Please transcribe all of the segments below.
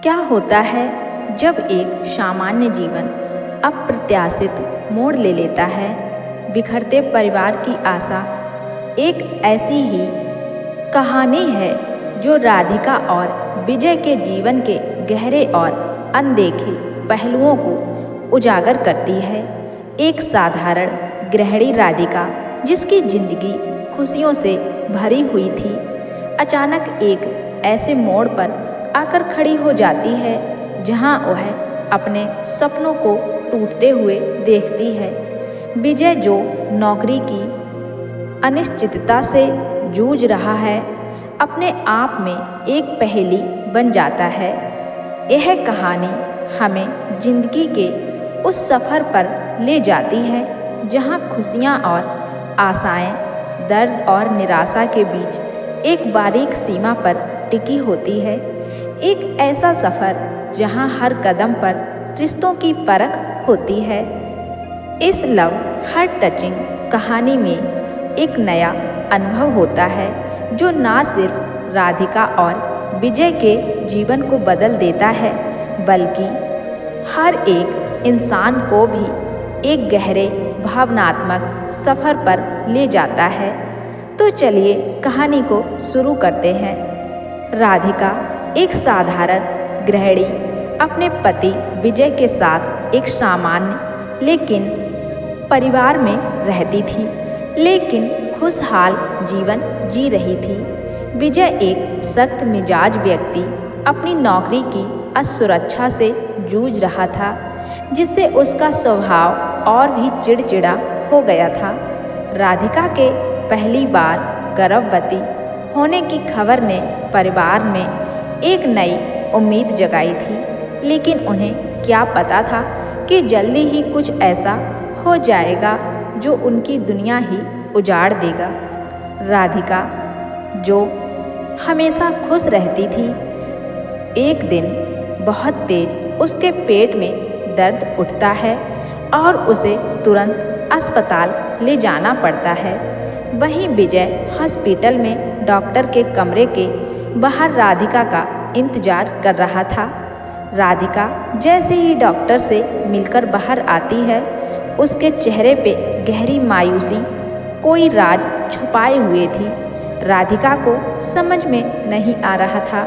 क्या होता है जब एक सामान्य जीवन अप्रत्याशित मोड़ ले लेता है। बिखरते परिवार की आशा एक ऐसी ही कहानी है जो राधिका और विजय के जीवन के गहरे और अनदेखे पहलुओं को उजागर करती है। एक साधारण गृहिणी राधिका, जिसकी जिंदगी खुशियों से भरी हुई थी, अचानक एक ऐसे मोड़ पर आकर खड़ी हो जाती है जहां वह अपने सपनों को टूटते हुए देखती है। विजय, जो नौकरी की अनिश्चितता से जूझ रहा है, अपने आप में एक पहेली बन जाता है। यह कहानी हमें जिंदगी के उस सफ़र पर ले जाती है जहां खुशियां और आशाएं, दर्द और निराशा के बीच एक बारीक सीमा पर टिकी होती है। एक ऐसा सफ़र जहां हर कदम पर रिश्तों की परख होती है। इस लव हार्ट टचिंग कहानी में एक नया अनुभव होता है जो ना सिर्फ राधिका और विजय के जीवन को बदल देता है, बल्कि हर एक इंसान को भी एक गहरे भावनात्मक सफ़र पर ले जाता है। तो चलिए कहानी को शुरू करते हैं। राधिका एक साधारण गृहिणी अपने पति विजय के साथ एक सामान्य लेकिन परिवार में रहती थी, लेकिन खुशहाल जीवन जी रही थी। विजय एक सख्त मिजाज व्यक्ति अपनी नौकरी की असुरक्षा से जूझ रहा था, जिससे उसका स्वभाव और भी चिड़चिड़ा हो गया था। राधिका के पहली बार गर्भवती होने की खबर ने परिवार में एक नई उम्मीद जगाई थी, लेकिन उन्हें क्या पता था कि जल्दी ही कुछ ऐसा हो जाएगा जो उनकी दुनिया ही उजाड़ देगा। राधिका, जो हमेशा खुश रहती थी, एक दिन बहुत तेज उसके पेट में दर्द उठता है और उसे तुरंत अस्पताल ले जाना पड़ता है। वहीं विजय हॉस्पिटल में डॉक्टर के कमरे के बाहर राधिका का इंतजार कर रहा था। राधिका जैसे ही डॉक्टर से मिलकर बाहर आती है, उसके चेहरे पे गहरी मायूसी कोई राज छुपाए हुए थी। राधिका को समझ में नहीं आ रहा था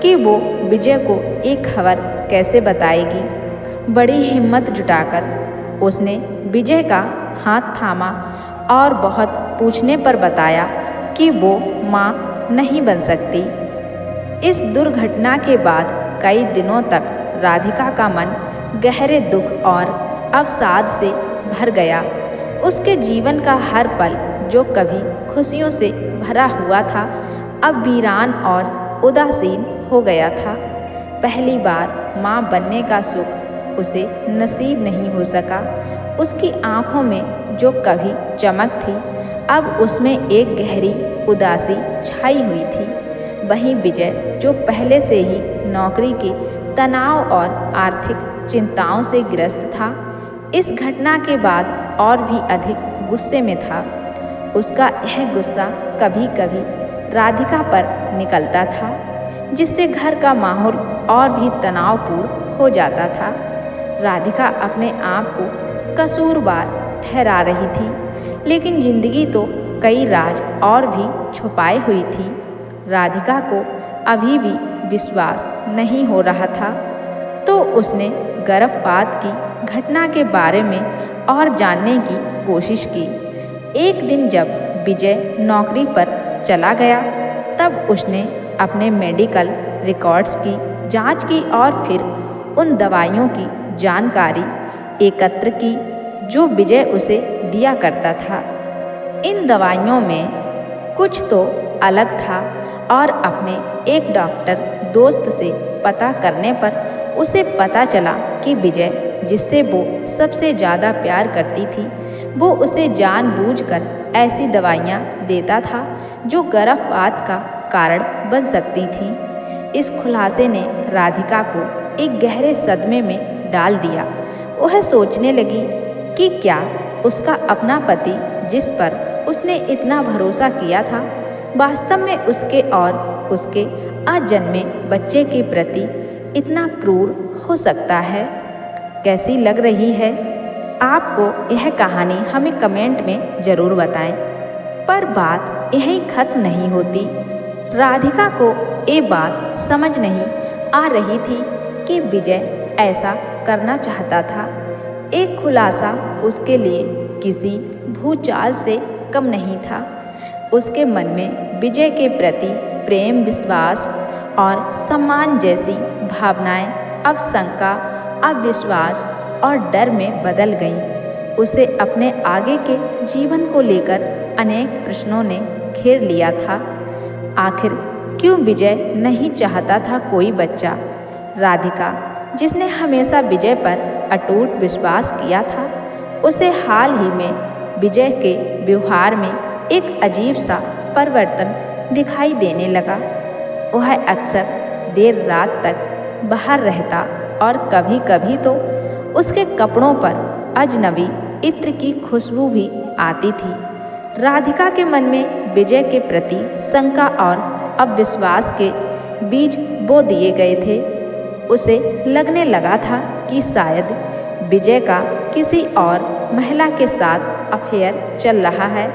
कि वो विजय को एक खबर कैसे बताएगी। बड़ी हिम्मत जुटाकर उसने विजय का हाथ थामा और बहुत पूछने पर बताया कि वो माँ नहीं बन सकती। इस दुर्घटना के बाद कई दिनों तक राधिका का मन गहरे दुख और अवसाद से भर गया। उसके जीवन का हर पल, जो कभी खुशियों से भरा हुआ था, अब वीरान और उदासीन हो गया था। पहली बार माँ बनने का सुख उसे नसीब नहीं हो सका। उसकी आँखों में जो कभी चमक थी, अब उसमें एक गहरी उदासी छाई हुई थी। वहीं विजय, जो पहले से ही नौकरी के तनाव और आर्थिक चिंताओं से ग्रस्त था, इस घटना के बाद और भी अधिक गुस्से में था। उसका यह गुस्सा कभी कभी राधिका पर निकलता था, जिससे घर का माहौल और भी तनावपूर्ण हो जाता था। राधिका अपने आप को कसूरवार ठहरा रही थी, लेकिन जिंदगी तो कई राज और भी छुपाए हुई थी। राधिका को अभी भी विश्वास नहीं हो रहा था, तो उसने गर्भपात की घटना के बारे में और जानने की कोशिश की। एक दिन जब विजय नौकरी पर चला गया, तब उसने अपने मेडिकल रिकॉर्ड्स की जांच की और फिर उन दवाइयों की जानकारी एकत्र की जो विजय उसे दिया करता था। इन दवाइयों में कुछ तो अलग था और अपने एक डॉक्टर दोस्त से पता करने पर उसे पता चला कि विजय, जिससे वो सबसे ज़्यादा प्यार करती थी, वो उसे जानबूझकर ऐसी दवाइयाँ देता था जो गर्भपात का कारण बन सकती थी। इस खुलासे ने राधिका को एक गहरे सदमे में डाल दिया। वह सोचने लगी कि क्या उसका अपना पति, जिस पर उसने इतना भरोसा किया था, वास्तव में उसके और उसके अजन्मे बच्चे के प्रति इतना क्रूर हो सकता है। कैसी लग रही है आपको यह कहानी, हमें कमेंट में ज़रूर बताएं। पर बात यहीं खत्म नहीं होती। राधिका को ये बात समझ नहीं आ रही थी कि विजय ऐसा करना चाहता था। एक खुलासा उसके लिए किसी भूचाल से कम नहीं था। उसके मन में विजय के प्रति प्रेम, विश्वास और सम्मान जैसी भावनाएं अब शंका, अविश्वास और डर में बदल गईं। उसे अपने आगे के जीवन को लेकर अनेक प्रश्नों ने घेर लिया था। आखिर क्यों विजय नहीं चाहता था कोई बच्चा? राधिका, जिसने हमेशा विजय पर अटूट विश्वास किया था, उसे हाल ही में विजय के व्यवहार में एक अजीब सा परिवर्तन दिखाई देने लगा। वह अक्सर देर रात तक बाहर रहता और कभी कभी तो उसके कपड़ों पर अजनबी इत्र की खुशबू भी आती थी। राधिका के मन में विजय के प्रति शंका और अविश्वास के बीज बो दिए गए थे। उसे लगने लगा था कि शायद विजय का किसी और महिला के साथ अफेयर चल रहा है।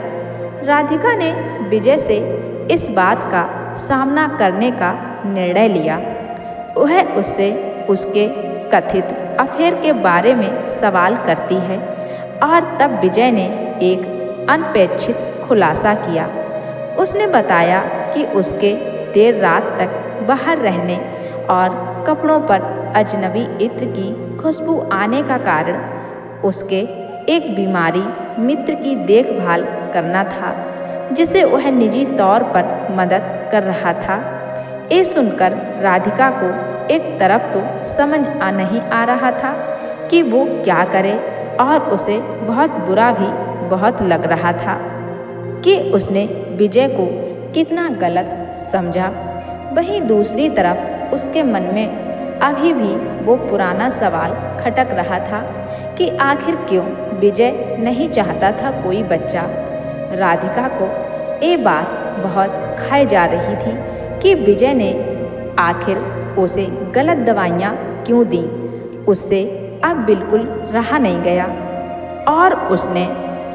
राधिका ने विजय से इस बात का सामना करने का निर्णय लिया। वह उससे उसके कथित अफेयर के बारे में सवाल करती है और तब विजय ने एक अनपेक्षित खुलासा किया। उसने बताया कि उसके देर रात तक बाहर रहने और कपड़ों पर अजनबी इत्र की खुशबू आने का कारण उसके एक बीमारी मित्र की देखभाल करना था, जिसे वह निजी तौर पर मदद कर रहा था। ये सुनकर राधिका को एक तरफ तो समझ नहीं आ रहा था कि वो क्या करे, और उसे बहुत बुरा भी बहुत लग रहा था कि उसने विजय को कितना गलत समझा। वहीं दूसरी तरफ उसके मन में अभी भी वो पुराना सवाल खटक रहा था कि आखिर क्यों विजय नहीं चाहता था कोई बच्चा। राधिका को ये बात बहुत खाई जा रही थी कि विजय ने आखिर उसे गलत दवाइयाँ क्यों दी। उससे अब बिल्कुल रहा नहीं गया और उसने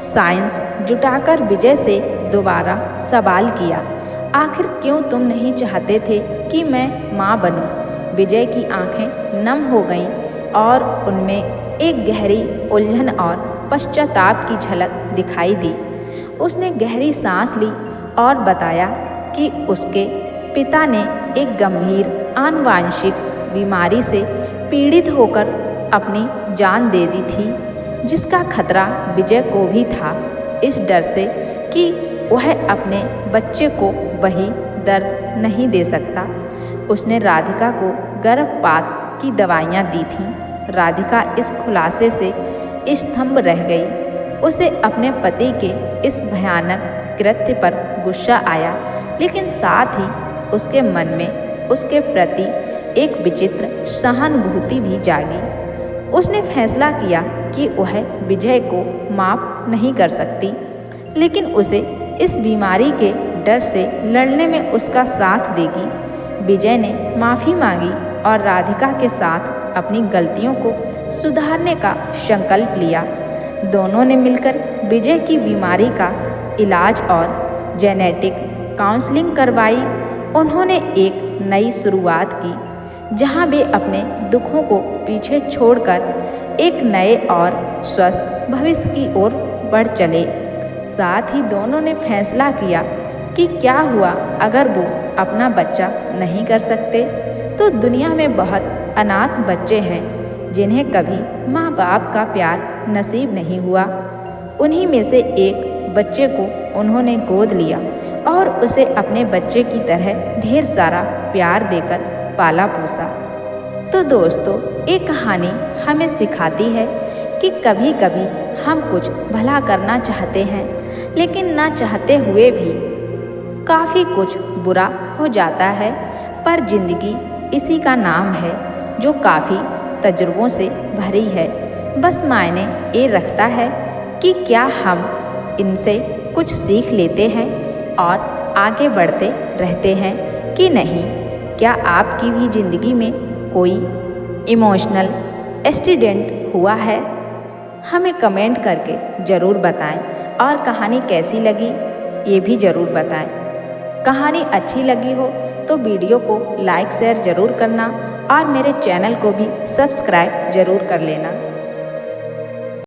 साइंस जुटाकर विजय से दोबारा सवाल किया, आखिर क्यों तुम नहीं चाहते थे कि मैं माँ बनूं? विजय की आंखें नम हो गईं और उनमें एक गहरी उलझन और पश्चाताप की झलक दिखाई दी। उसने गहरी सांस ली और बताया कि उसके पिता ने एक गंभीर आनुवांशिक बीमारी से पीड़ित होकर अपनी जान दे दी थी, जिसका खतरा विजय को भी था, इस डर से कि वह अपने बच्चे को वही दर्द नहीं दे सकता। उसने राधिका को गर्भपात की दवाइयाँ दी थीं। राधिका इस खुलासे से स्तंभ रह गई। उसे अपने पति के इस भयानक कृत्य पर गुस्सा आया, लेकिन साथ ही उसके मन में उसके प्रति एक विचित्र सहानुभूति भी जागी। उसने फैसला किया कि वह विजय को माफ़ नहीं कर सकती, लेकिन उसे इस बीमारी के डर से लड़ने में उसका साथ देगी। विजय ने माफ़ी मांगी और राधिका के साथ अपनी गलतियों को सुधारने का संकल्प लिया। दोनों ने मिलकर विजय की बीमारी का इलाज और जेनेटिक काउंसलिंग करवाई। उन्होंने एक नई शुरुआत की, जहां वे अपने दुखों को पीछे छोड़कर एक नए और स्वस्थ भविष्य की ओर बढ़ चले। साथ ही दोनों ने फैसला किया कि क्या हुआ अगर वो अपना बच्चा नहीं कर सकते, तो दुनिया में बहुत अनाथ बच्चे हैं जिन्हें कभी माँ बाप का प्यार नसीब नहीं हुआ। उन्हीं में से एक बच्चे को उन्होंने गोद लिया और उसे अपने बच्चे की तरह ढेर सारा प्यार देकर पाला पोसा। तो दोस्तों, ये कहानी हमें सिखाती है कि कभी कभी हम कुछ भला करना चाहते हैं, लेकिन ना चाहते हुए भी काफ़ी कुछ बुरा हो जाता है। पर जिंदगी इसी का नाम है जो काफ़ी तजुर्बों से भरी है। बस मायने ये रखता है कि क्या हम इनसे कुछ सीख लेते हैं और आगे बढ़ते रहते हैं कि नहीं। क्या आपकी भी ज़िंदगी में कोई इमोशनल इंसिडेंट हुआ है? हमें कमेंट करके ज़रूर बताएं और कहानी कैसी लगी ये भी ज़रूर बताएं। कहानी अच्छी लगी हो तो वीडियो को लाइक शेयर ज़रूर करना और मेरे चैनल को भी सब्सक्राइब ज़रूर कर लेना।